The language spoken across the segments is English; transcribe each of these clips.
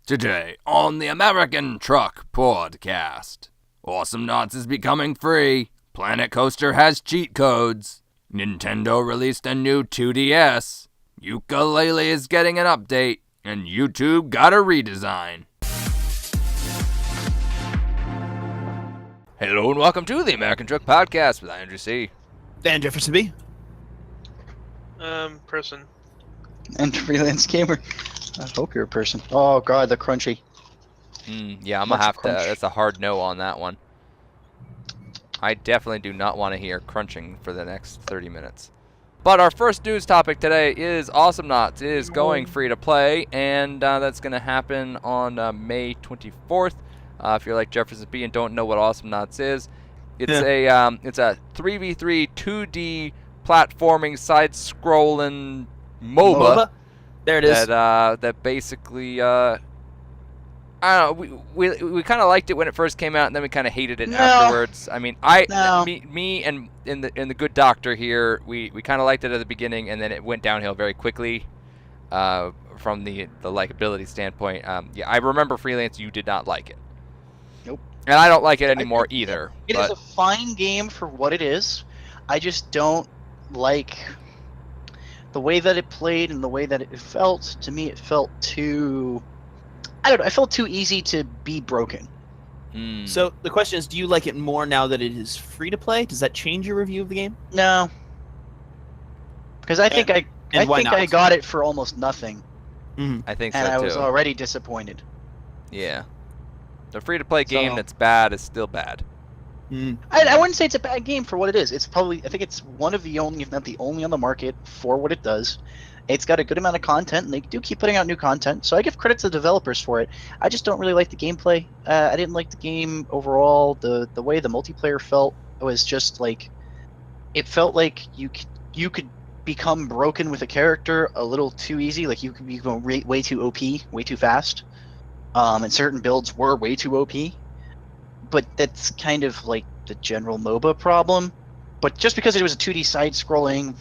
Today on the American Truck Podcast, Awesomenauts is becoming free, Planet Coaster has cheat codes, Nintendo released a new 2DS, Yooka Laylee is getting an update, and YouTube got a redesign. Hello and welcome to the American Truck Podcast with Andrew C. Dan Jefferson B. Person. And freelance gamer. I hope you're a person. Oh god, the crunchy. Yeah, I'm gonna have to. That's a hard no on that one. I definitely do not want to hear crunching for the next 30 minutes. But our first news topic today is Awesomenauts is going free to play, and that's gonna happen on May 24th. If you're like Jefferson B and don't know what Awesomenauts is, it's a 3v3 2D platforming side-scrolling MOBA. There it is. That basically, I don't know. We kind of liked it when it first came out, and then we kind of hated it afterwards. I mean, me and the good doctor here, we kind of liked it at the beginning, and then it went downhill very quickly, from the likability standpoint. Yeah, I remember Freelance. You did not like it. Nope. And I don't like it anymore either. It is a fine game for what it is. I just don't like the way that it played and the way that it felt. To me, it felt too... I don't know. I felt too easy to be broken. So the question is, do you like it more now that it is free to play? Does that change your review of the game? No. Because I think I got it for almost nothing. I think so too. And I was already disappointed. Yeah. The free-to-play game that's bad is still bad. I wouldn't say it's a bad game for what it is. It's probably, I think it's one of the only, if not the only on the market for what it does. It's got a good amount of content, and they do keep putting out new content, so I give credit to the developers for it. I just don't really like the gameplay. I didn't like the game overall. The way the multiplayer felt was just like, it felt like you could become broken with a character a little too easy. Like you could be going way too OP, way too fast. And certain builds were way too OP. But that's kind of like the general MOBA problem. But just because it was a 2D side-scrolling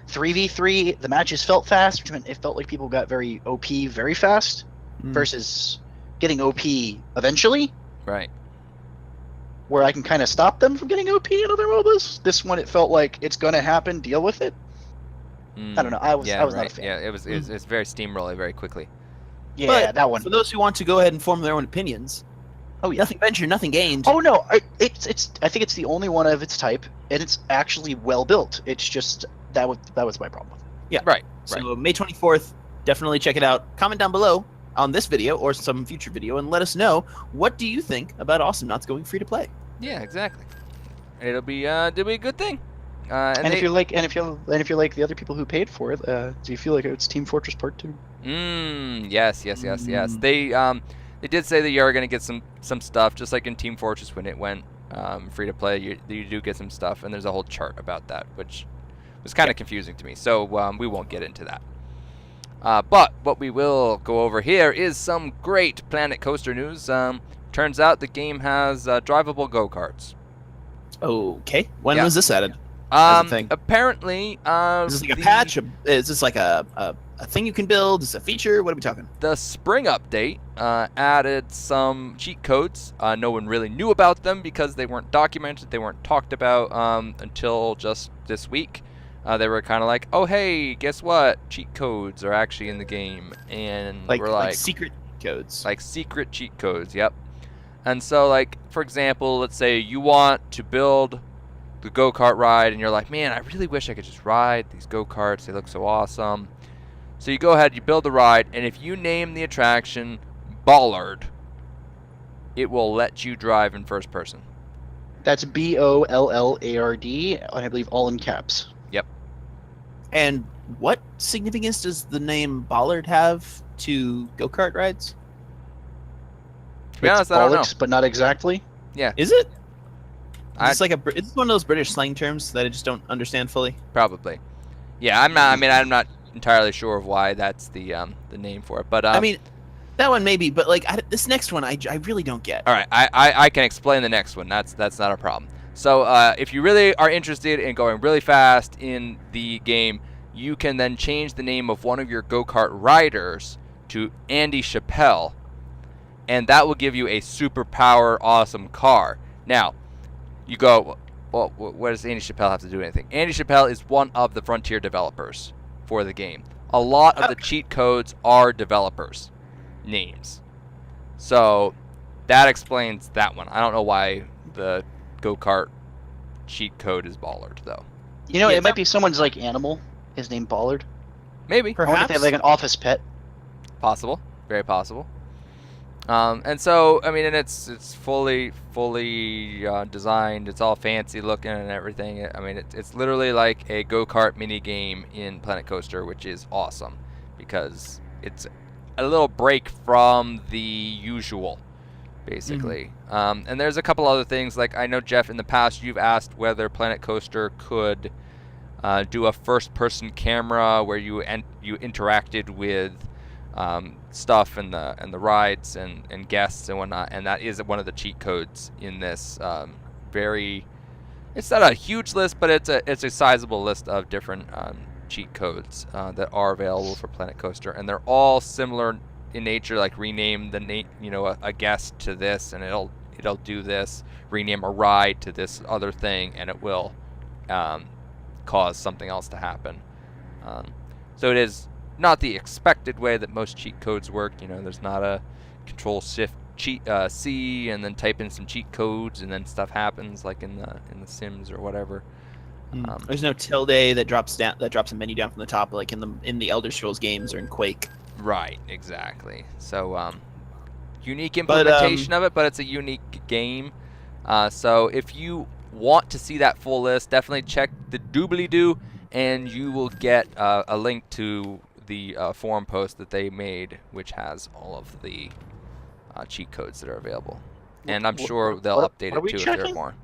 3v3, the matches felt fast, which meant it felt like people got very OP very fast, versus getting OP eventually. Right. Where I can kind of stop them from getting OP in other MOBAs. This one, it felt like it's going to happen, deal with it. I don't know, I was not a fan. Yeah, it was very steamrolly very quickly. Yeah, but that one. For those who want to go ahead and form their own opinions, nothing ventured, nothing gained. Oh no, I think it's the only one of its type, and it's actually well built. It's just that was my problem. Yeah, right. So May 24th, definitely check it out. Comment down below on this video or some future video, and let us know what do you think about Awesomenauts going free to play. Yeah, exactly. It'll be a good thing. If you like the other people who paid for it, do you feel like it's Team Fortress Part 2? Yes. They did say that you are going to get some stuff, just like in Team Fortress when it went free to play. You do get some stuff, and there's a whole chart about that, which was kind of confusing to me. So we won't get into that. But what we will go over here is some great Planet Coaster news. Turns out the game has drivable go-karts. Okay. When was this added? Apparently, is this like a patch? Is this like a thing you can build? Is this a feature? What are we talking? The spring update added some cheat codes. No one really knew about them because they weren't documented. They weren't talked about until just this week. They were kind of like, oh hey, guess what? Cheat codes are actually in the game, and we're like secret codes. Like secret cheat codes. Yep. And so, like, for example, let's say you want to build the go-kart ride, and you're like, man, I really wish I could just ride these go-karts. They look so awesome. So you go ahead, you build the ride, and if you name the attraction Bollard, it will let you drive in first person. That's Bollard, and I believe all in caps. Yep. And what significance does the name Bollard have to go-kart rides? To be honest, I don't know. But not exactly. Yeah. Is it? It's one of those British slang terms that I just don't understand fully. Probably. Yeah, I'm not entirely sure of why that's the name for it, but I mean, that one maybe, but like this next one, I really don't get. All right, I can explain the next one. That's not a problem. So if you really are interested in going really fast in the game, you can then change the name of one of your go-kart riders to Andy Chappelle, and that will give you a superpower awesome car. Now, you go, well, what does Andy Chappelle have to do with anything? Andy Chappelle is one of the Frontier developers for the game. A lot of the cheat codes are developers' names. So that explains that one. I don't know why the go-kart cheat code is Ballard, though. You know, it might be someone's like animal. His name Ballard. Maybe. I wonder if they have like an office pet. Possible. Very possible. And so, I mean, and it's fully designed. It's all fancy looking and everything. I mean, it's literally like a go-kart mini game in Planet Coaster, which is awesome because it's a little break from the usual, basically. And there's a couple other things. Like, I know, Jeff, in the past you've asked whether Planet Coaster could do a first-person camera where you interacted with stuff and the rides and guests and whatnot, and that is one of the cheat codes in this. It's not a huge list, but it's a sizable list of different cheat codes that are available for Planet Coaster, and they're all similar in nature. Like rename the name, a guest to this, and it'll do this. Rename a ride to this other thing, and it will cause something else to happen. So it is not the expected way that most cheat codes work. There's not a Control-Shift C and then type in some cheat codes and then stuff happens like in the Sims or whatever. There's no tilde that drops a menu down from the top like in the Elder Scrolls games or in Quake. Right, exactly. So unique implementation of it, but it's a unique game. So if you want to see that full list, definitely check the doobly-doo, and you will get a link to the forum post that they made, which has all of the cheat codes that are available. And I'm sure they'll update it too if there are more.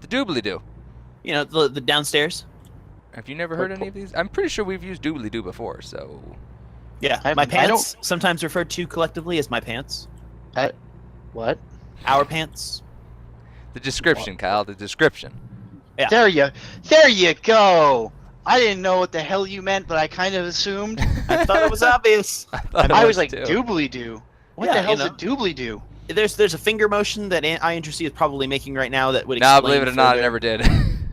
The doobly-doo. The downstairs. Have you never heard any of these? I'm pretty sure we've used doobly-doo before, so... Yeah, my pants, sometimes referred to collectively as my pants. What? Our pants. The description, Kyle, the description. Yeah. There you go. I didn't know what the hell you meant, but I kind of assumed. I thought it was obvious. I was like, doobly-doo. What the hell's a doobly-doo? There's a finger motion that iInteresty is probably making right now that would explain. No, believe it or not, I never did.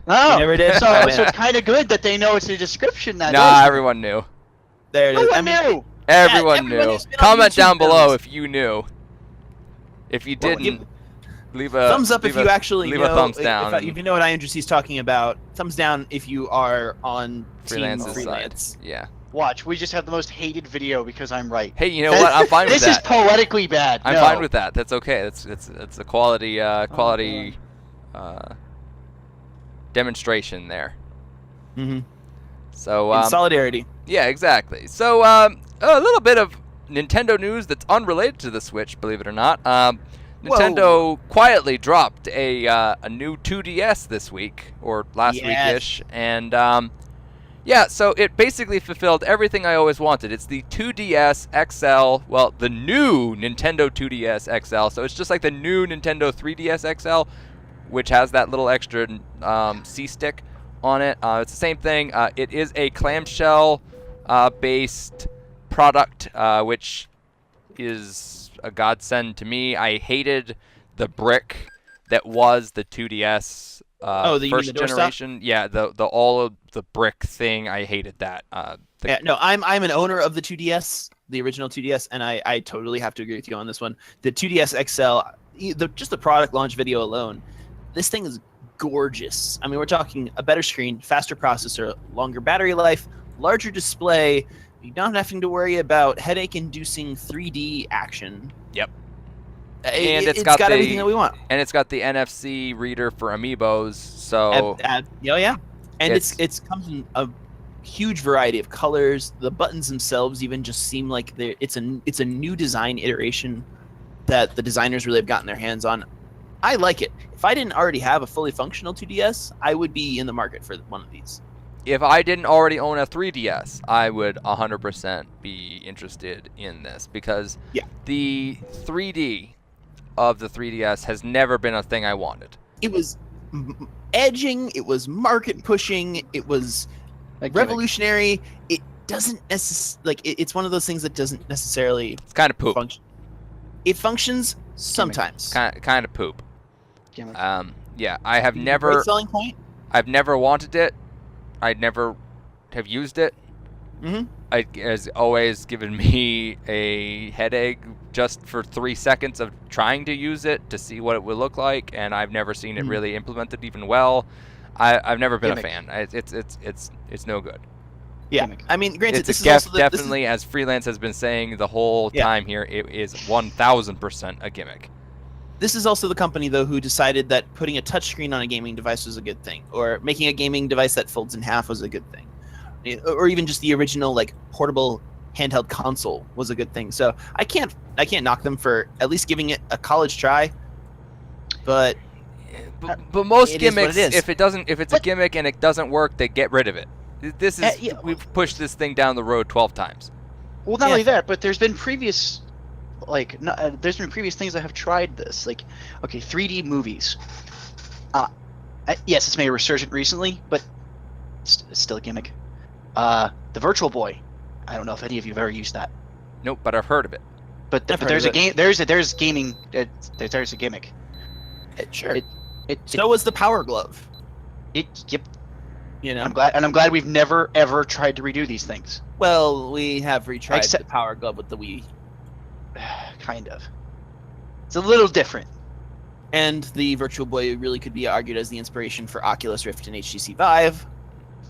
Oh, you never did? So it's kind of good that they know it's a description. Everyone knew. There it is. Everyone knew. Everyone knew. Comment down below if you knew. If you didn't, leave a thumbs up if you actually leave know. a thumbs down. If you know what iInteresty is talking about. Thumbs down if you are on Freelance's freelance. side. Yeah. Watch, we just have the most hated video because I'm right. Hey, you know what? I'm fine with that. This is poetically bad. I'm fine with that. That's okay. It's a quality demonstration there. Mm-hmm. So in solidarity. Yeah, exactly. So a little bit of Nintendo news that's unrelated to the Switch, believe it or not. Nintendo quietly dropped a new 2DS this week or last week-ish, and so it basically fulfilled everything I always wanted. It's the 2DS XL, well, the new Nintendo 2DS XL. So it's just like the new Nintendo 3DS XL, which has that little extra C-stick on it. It's the same thing. It is a clamshell based product, which is a godsend to me. I hated the brick that was the 2DS first generation. Yeah, the all of the brick thing. I hated that. I'm an owner of the 2DS, the original 2DS, and I totally have to agree with you on this one. The 2DS XL, just the product launch video alone, this thing is gorgeous. I mean, we're talking a better screen, faster processor, longer battery life, larger display. You're not having to worry about headache-inducing 3D action. Yep. And it's got everything that we want. And it's got the NFC reader for amiibos. So and it comes in a huge variety of colors. The buttons themselves even just seem like it's a new design iteration that the designers really have gotten their hands on. I like it. If I didn't already have a fully functional 2DS, I would be in the market for one of these. If I didn't already own a 3DS, I would 100% be interested in this because the 3D of the 3DS has never been a thing I wanted. It was edging, it was market pushing, it was revolutionary. doesn't necessarily it's one of those things that doesn't necessarily It's kind of poop. function. It functions sometimes. Kind of poop. Gimmick. Yeah, I have Great never selling point. I've never wanted it. I never have used it. Mm-hmm. It has always given me a headache just for 3 seconds of trying to use it to see what it would look like, and I've never seen it really implemented even well. I've never been a fan. It's no good. Yeah, Gimmick. I mean, granted, It's this a is also definitely, as Freelance has been saying the whole time here, it is 1,000% a gimmick. This is also the company, though, who decided that putting a touchscreen on a gaming device was a good thing, or making a gaming device that folds in half was a good thing, or even just the original like portable handheld console was a good thing. So I can't knock them for at least giving it a college try. But most it is what gimmicks, it is. if it's a gimmick and it doesn't work, they get rid of it. This is we've pushed this thing down the road 12 times. Well, not only that, but there's been previous, there's been previous things that have tried this. Like, okay, 3D movies. Yes, it's made a resurgent recently, but it's still a gimmick. The Virtual Boy. I don't know if any of you have ever used that. Nope, but I've heard of it. But I've heard there's of a game. There's gaming. There's a gimmick. sure. It So was the Power Glove. Yep. You know. I'm glad we've never ever tried to redo these things. Well, we have retried Except- the Power Glove with the Wii. Kind of. It's a little different. And the Virtual Boy really could be argued as the inspiration for Oculus Rift and HTC Vive.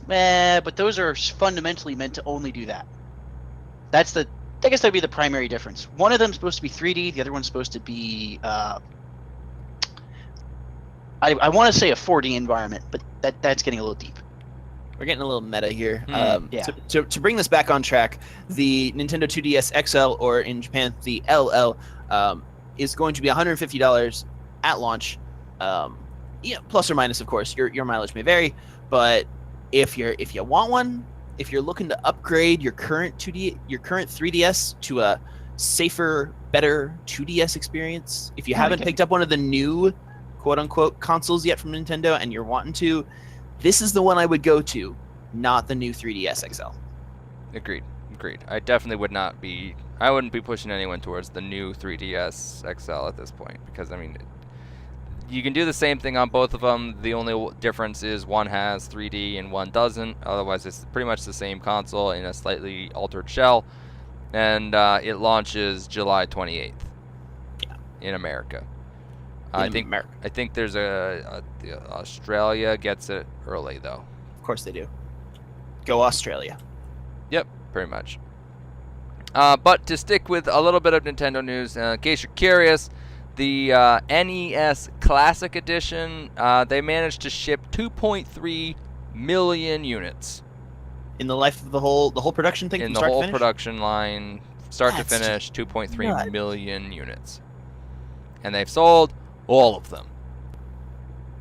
But those are fundamentally meant to only do that. I guess that'd be the primary difference. One of them's supposed to be 3D, the other one's supposed to be I want to say a 4D environment, but that's getting a little deep. We're getting a little meta here. Yeah. To bring this back on track, the Nintendo 2DS XL, or in Japan the LL, is going to be $150 at launch. Plus or minus, of course. Your mileage may vary, but if you want one, if you're looking to upgrade your current 3DS to a safer, better 2DS experience, if you haven't picked up one of the new quote-unquote consoles yet from Nintendo and you're wanting to, this is the one I would go to, not the new 3DS XL. Agreed. I definitely wouldn't be pushing anyone towards the new 3DS XL at this point, because I mean, you can do the same thing on both of them. The only difference is one has 3D and one doesn't. Otherwise, it's pretty much the same console in a slightly altered shell, and it launches July 28th. Yeah. In America. In I America. think there's Australia gets it early though. Of course they do. Go Australia. Yep, pretty much. But to stick with a little bit of Nintendo news, in case you're curious, the NES Classic Edition, they managed to ship 2.3 million units. In the life of the whole production thing, In from the start to whole finish? production line, start That's to finish, just 2.3 nuts. million units. And they've sold all of them.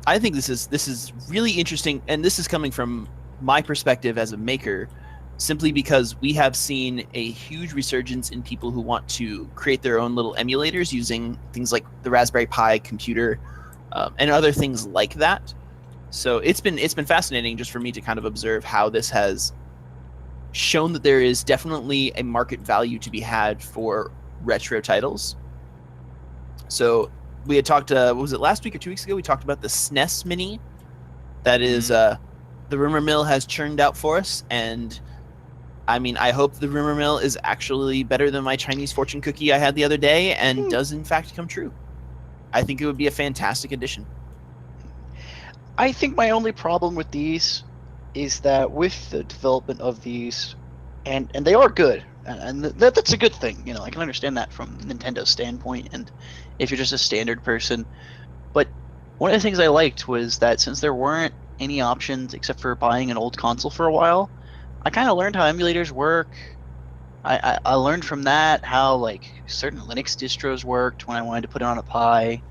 I think this is really interesting, and this is coming from my perspective as a maker, simply because we have seen a huge resurgence in people who want to create their own little emulators using things like the Raspberry Pi computer and other things like that. So it's been fascinating just for me to kind of observe how this has shown that there is definitely a market value to be had for retro titles. So we had talked, what was it, last week or 2 weeks ago? We talked about the SNES Mini. That is, the rumor mill has churned out for us, and I mean, I hope the rumor mill is actually better than my Chinese fortune cookie I had the other day, and does in fact come true. I think it would be a fantastic addition. I think my only problem with these is that with the development of these, and they are good, and that's a good thing. You know, I can understand that from Nintendo's standpoint, and if you're just a standard person. But one of the things I liked was that since there weren't any options except for buying an old console for a while, I kind of learned how emulators work. I learned from that how like certain Linux distros worked when I wanted to put it on a Pi.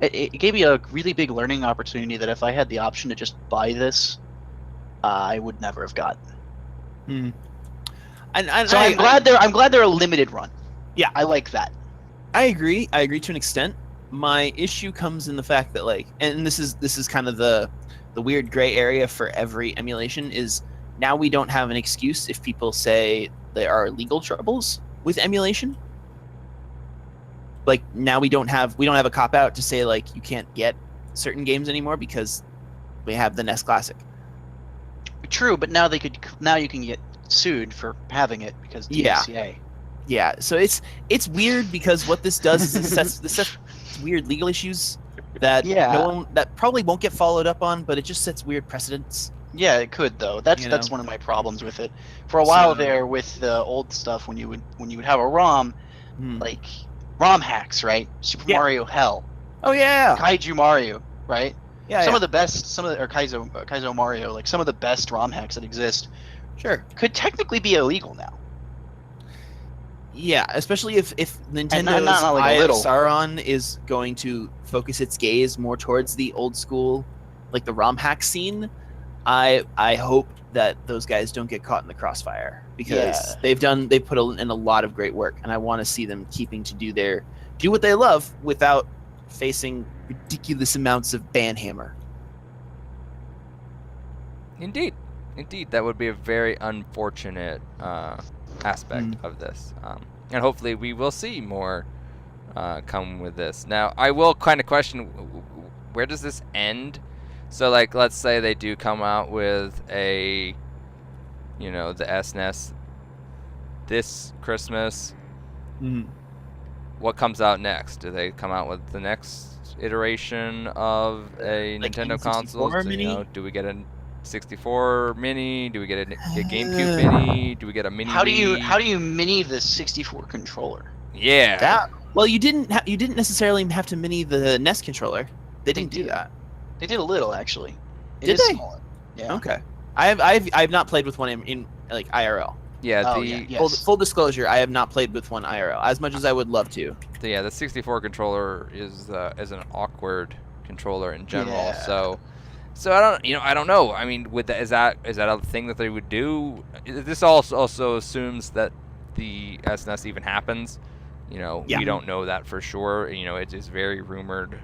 It gave me a really big learning opportunity that if I had the option to just buy this, I would never have gotten. And So I'm glad they're a limited run. Yeah. I like that. I agree to an extent. My issue comes in the fact that, like, and this is kind of the weird gray area for every emulation, is now we don't have an excuse if people say there are legal troubles with emulation. Like now we don't have a cop out to say like you can't get certain games anymore because we have the NES Classic. True, but now you can get sued for having it because DMCA. Yeah, so it's weird because what this does is this sets weird legal issues that that probably won't get followed up on, but it just sets weird precedents. Yeah, it could though. That's one of my problems with it. For a while there, with the old stuff, when you would have a ROM, like ROM hacks, right? Super Mario Hell. Oh yeah. Kaiju Mario, right? Yeah. Some of the best, or Kaizo Mario, like some of the best ROM hacks that exist, could technically be illegal now. Yeah, especially if Nintendo's Eye of Sauron is going to focus its gaze more towards the old school, like the ROM hack scene. I hope that those guys don't get caught in the crossfire because they've put in a lot of great work, and I want to see them keeping to do what they love without facing ridiculous amounts of banhammer. Indeed, that would be a very unfortunate aspect of this, and hopefully we will see more come with this. Now, I will kind of question, where does this end? So, like, let's say they do come out with the SNES this Christmas. What comes out next? Do they come out with the next iteration of a Nintendo console? So, do we get a 64 mini? Do we get a GameCube mini? Do we get a mini? How do you mini the 64 controller? Yeah. Well, you didn't necessarily have to mini the NES controller. They didn't do that. They did a little, actually. Did they? Smaller. Yeah. Okay. I've not played with one in like IRL. Yeah. Full disclosure, I have not played with one IRL as much as I would love to. The 64 controller is an awkward controller in general. Yeah. So I don't know. I mean, is that a thing that they would do? This also assumes that the SNES even happens. We don't know that for sure. It is very rumored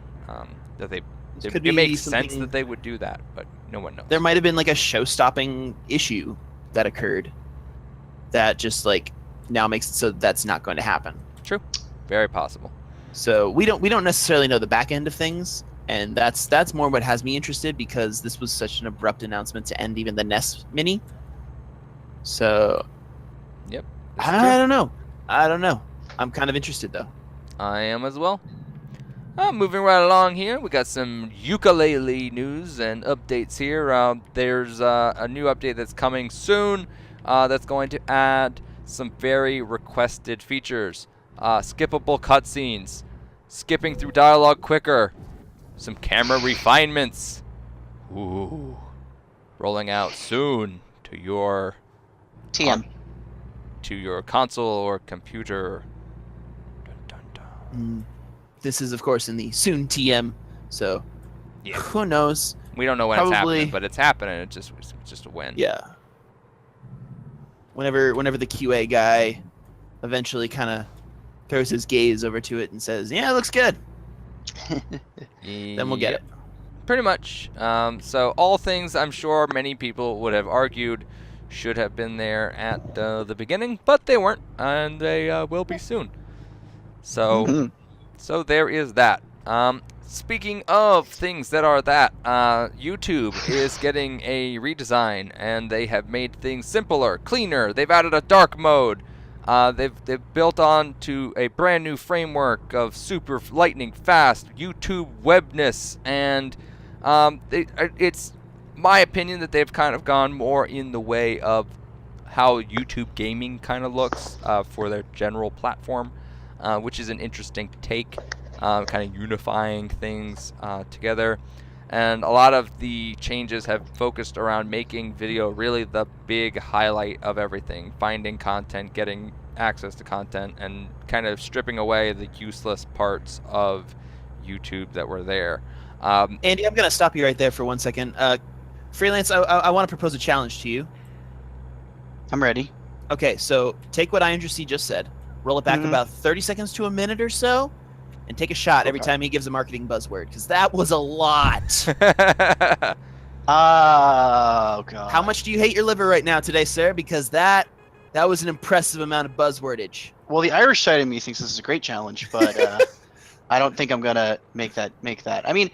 that it makes sense that they would do that, but no one knows. There might have been like a show-stopping issue that occurred that just like now makes it so that's not going to happen. True, very possible. So we don't necessarily know the back end of things, and that's more what has me interested because this was such an abrupt announcement to end even the NES Mini. So, yep. I don't know. I'm kind of interested though. I am as well. Moving right along here, we got some Yooka Laylee news and updates here. There's a new update that's coming soon that's going to add some very requested features. Skippable cutscenes, skipping through dialogue quicker, some camera refinements. Ooh. Rolling out soon to your console or computer. Dun, dun, dun. This is, of course, in the soon TM, so who knows? We don't know when it's happening, but it's happening. It's just a win. Yeah. Whenever the QA guy eventually kind of throws his gaze over to it and says, "Yeah, it looks good," then we'll get it. Pretty much. So all things I'm sure many people would have argued should have been there at the beginning, but they weren't, and they will be soon. So. So there is that. Speaking of things that are that, YouTube is getting a redesign, and they have made things simpler, cleaner. They've added a dark mode. They've built on to a brand new framework of super lightning fast YouTube webness, and it's my opinion that they've kind of gone more in the way of how YouTube gaming kind of looks for their general platform. Which is an interesting take, kind of unifying things together. And a lot of the changes have focused around making video really the big highlight of everything, finding content, getting access to content, and kind of stripping away the useless parts of YouTube that were there. Andy, I'm going to stop you right there for 1 second. Freelance, I want to propose a challenge to you. I'm ready. Okay, so take what IMGC just said. Roll it back about 30 seconds to a minute or so, and take a shot every time he gives a marketing buzzword, because that was a lot. Oh god. How much do you hate your liver right now today, sir? Because that was an impressive amount of buzzwordage. Well, the Irish side of me thinks this is a great challenge, but I don't think I'm gonna make that. I mean,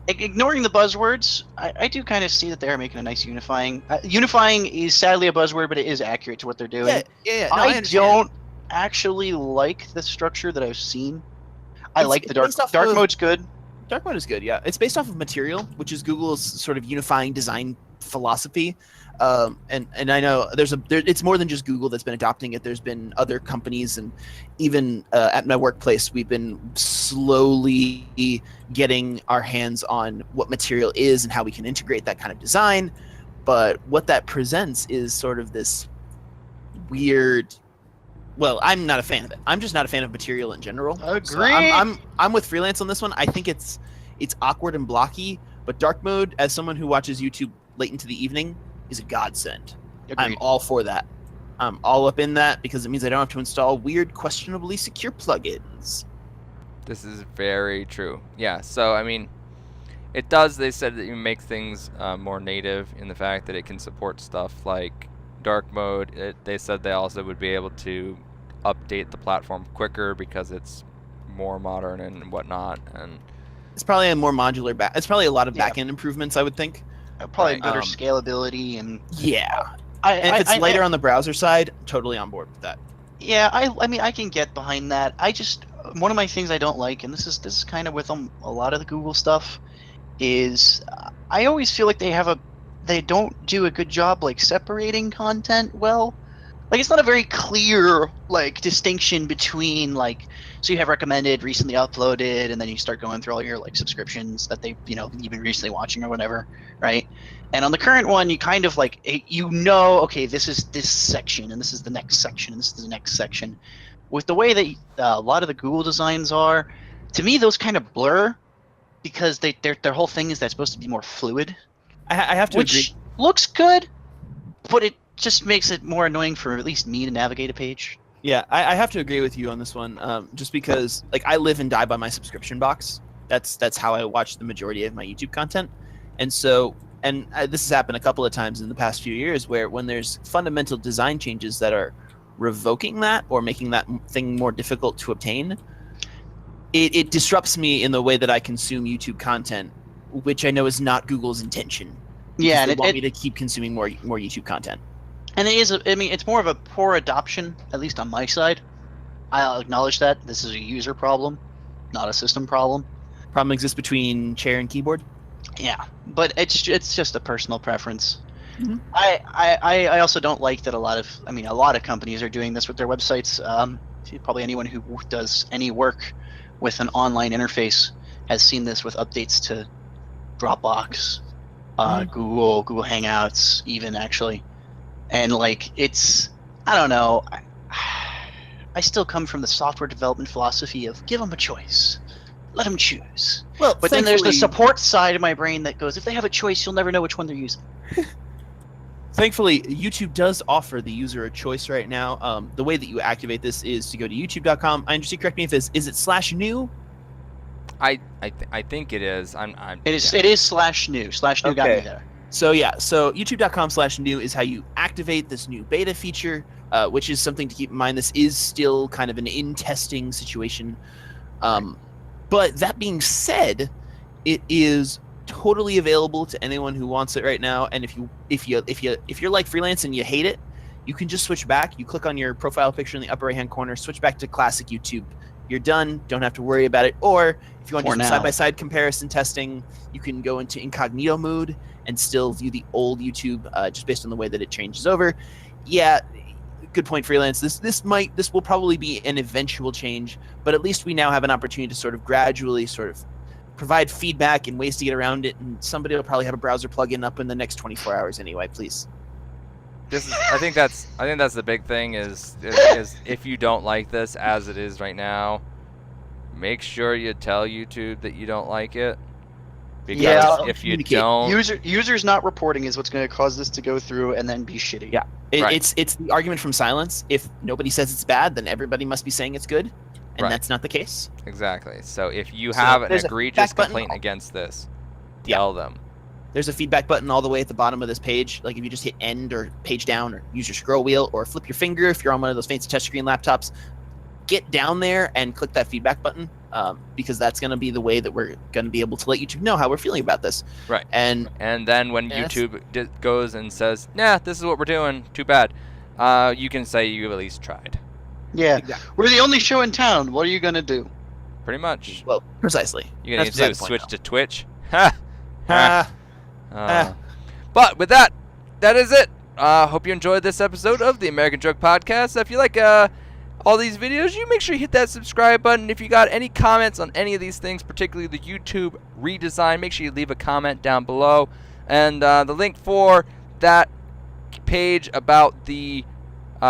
ignoring the buzzwords, I do kind of see that they are making a nice unifying. Unifying is sadly a buzzword, but it is accurate to what they're doing. Yeah. No, I understand. don't actually like the structure that I've seen. I like the dark of- mode's good. Dark mode is good, yeah. It's based off of Material, which is Google's sort of unifying design philosophy. And I know it's more than just Google that's been adopting it. There's been other companies, and even at my workplace, we've been slowly getting our hands on what Material is and how we can integrate that kind of design. But what that presents is sort of this weird. Well, I'm not a fan of it. I'm just not a fan of Material in general. Agree. So I'm with Freelance on this one. I think it's awkward and blocky, but dark mode, as someone who watches YouTube late into the evening, is a godsend. Agreed. I'm all for that. I'm all up in that because it means I don't have to install weird, questionably secure plugins. This is very true. Yeah, so I mean, it does. They said that you make things more native in the fact that it can support stuff like dark mode. They said they also would be able to update the platform quicker because it's more modern and whatnot. And it's probably a more modular it's probably a lot of back-end improvements, I would think. Probably better scalability and and if it's later on the browser side, totally on board with that. Yeah, I mean I can get behind that. I just one of my things I don't like, and this is kind of with a lot of the Google stuff, is I always feel like they don't do a good job like separating content well. Like it's not a very clear like distinction between like, so you have recommended, recently uploaded, and then you start going through all your like subscriptions that they've you've been recently watching or whatever, right? And on the current one, you kind of like okay, this is this section, and this is the next section, and this is the next section. With the way that a lot of the Google designs are, to me those kind of blur because their whole thing is that's supposed to be more fluid. I have to agree. Which looks good, but it just makes it more annoying for at least me to navigate a page. Yeah, I have to agree with you on this one, just because like I live and die by my subscription box. That's how I watch the majority of my YouTube content, and so this has happened a couple of times in the past few years where when there's fundamental design changes that are revoking that or making that thing more difficult to obtain, it disrupts me in the way that I consume YouTube content, which I know is not Google's intention. Yeah, and they want me to keep consuming more YouTube content. And it is. I mean, it's more of a poor adoption, at least on my side. I'll acknowledge that this is a user problem, not a system problem. Problem exists between chair and keyboard. Yeah, but it's just a personal preference. Mm-hmm. I also don't like that a lot of companies are doing this with their websites. Probably anyone who does any work with an online interface has seen this with updates to Dropbox, Google Hangouts, even actually. And like I don't know. I still come from the software development philosophy of give them a choice, let them choose. Well, but then there's the support side of my brain that goes, if they have a choice, you'll never know which one they're using. Thankfully, YouTube does offer the user a choice right now. The way that you activate this is to go to youtube.com. I understand. Correct me if it is /new. I think it is. It is /new. /new got me there. So youtube.com/new is how you activate this new beta feature, which is something to keep in mind. This is still kind of an in-testing situation. But that being said, it is totally available to anyone who wants it right now. And if you're like Freelance and you hate it, you can just switch back. You click on your profile picture in the upper right-hand corner, switch back to classic YouTube. You're done. Don't have to worry about it. Or if you want to do side-by-side comparison testing, you can go into incognito mode and still view the old YouTube just based on the way that it changes over. Yeah, good point, Freelance. This will probably be an eventual change, but at least we now have an opportunity to sort of gradually sort of provide feedback and ways to get around it, and somebody will probably have a browser plugin up in the next 24 hours anyway, please. I think that's the big thing is if you don't like this as it is right now, make sure you tell YouTube that you don't like it. Because if you don't, users not reporting is what's going to cause this to go through and then be shitty. Yeah, it's the argument from silence. If nobody says it's bad, then everybody must be saying it's good, and that's not the case. Exactly. So if you have an egregious complaint against this, tell them. There's a feedback button all the way at the bottom of this page. Like if you just hit end or page down or use your scroll wheel or flip your finger if you're on one of those fancy touchscreen laptops, get down there and click that feedback button because that's going to be the way that we're going to be able to let YouTube know how we're feeling about this. Right. And then when YouTube goes and says, nah, this is what we're doing, too bad, you can say you at least tried. Yeah. Exactly. We're the only show in town. What are you going to do? Pretty much. Well, precisely. You're going to That's switch beside to Twitch. Ha! the point. But with that is it. Hope you enjoyed this episode of the American Drug Podcast. If you like all these videos, you make sure you hit that subscribe button. If you got any comments on any of these things, particularly the YouTube redesign, make sure you leave a comment down below. And the link for that page about the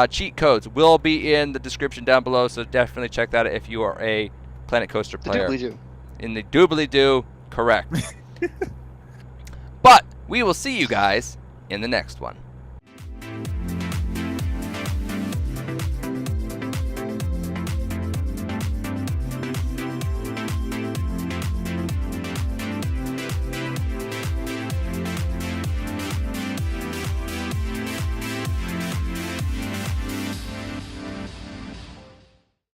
cheat codes will be in the description down below, so definitely check that out if you are a Planet Coaster player. The doobly-doo. In the doobly-doo, correct. But we will see you guys in the next one.